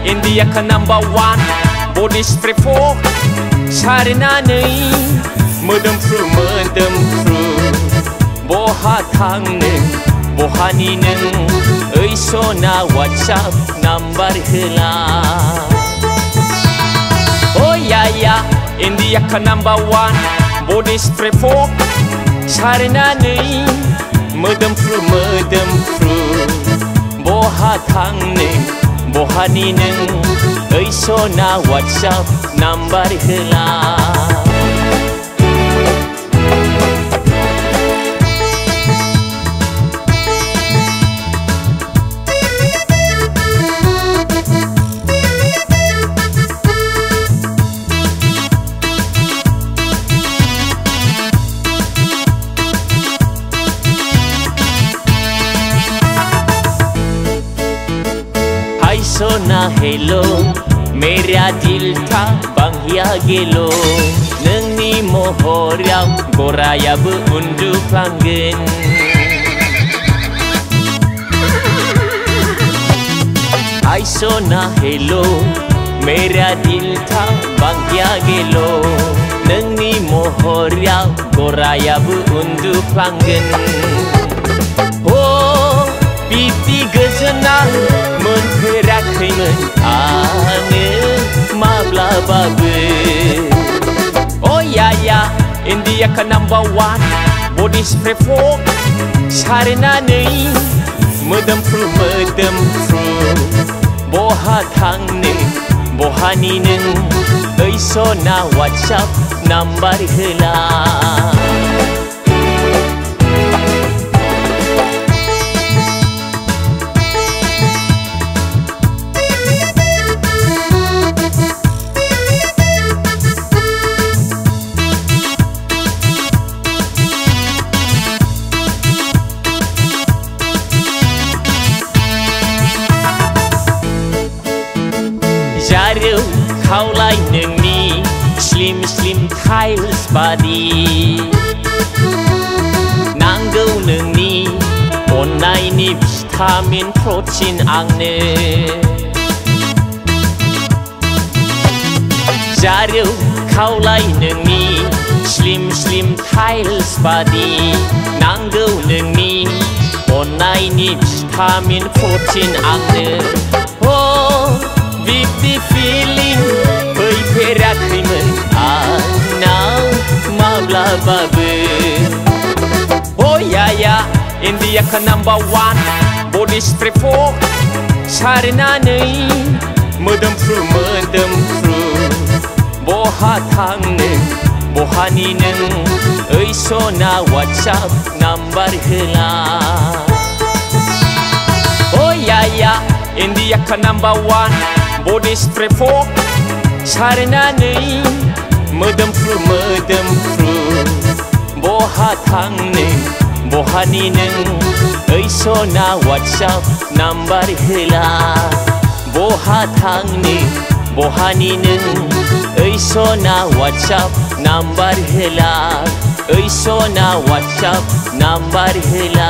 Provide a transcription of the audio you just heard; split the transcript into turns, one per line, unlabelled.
India ka number one body spray for sarinane मोदोमफ्रु बहा थांनो बहानि नों ओइ सना WhatsApp नाम्बार होला Oh yeah India ka number one body spray for sarinane मोदोमफ्रु बहा थांनो बहानि नों ओइ सना WhatsApp नाम्बार होला Sona hello मेरा दिल था बांहिया गेलो नोंनि महराव गरायाबो उन्दुफ्लांगोन Hai Sona hello मेरा दिल था बांहिया गेलो नोंनि महराव गरायाबो उन्दुफ्लांगोन बिब्दि गोजोना मोनफेराखैमोन आङो माब्लाबाबो Oh yeah India ka number one body spray for sarinane मोदोमफ्रु बहा थांनो बहानि नों ओइ सना WhatsApp नाम्बार होला Jaru खावलाय नोंनि स्लिम टाइल्स बादि नांगौ नोंनि अननायनि भिटामिन प्रटिन आंनो जारु खावलाय नोंनि स्लिम टाइल्स बादि नांगौ नोंनि अननायनि भिटामिन प्रटिन आंनो बिब्दि फिलिं फैफेराखैमोन आंनाव माब्लाबाबो Oh yeah India ka number one body spray for sarinane मोदोमफ्रु बहा थांनो बहानि नों ओइ सना WhatsApp नाम्बार होला Oh yeah India ka number one body spray for sarinane मोदोमफ्रु बहा थांनो बहानि नों ओइ सना WhatsApp नाम्बार होला बहा थांनो बहानि नों ओइ सना WhatsApp नाम्बार होला ओइ सना WhatsApp नाम्बार होला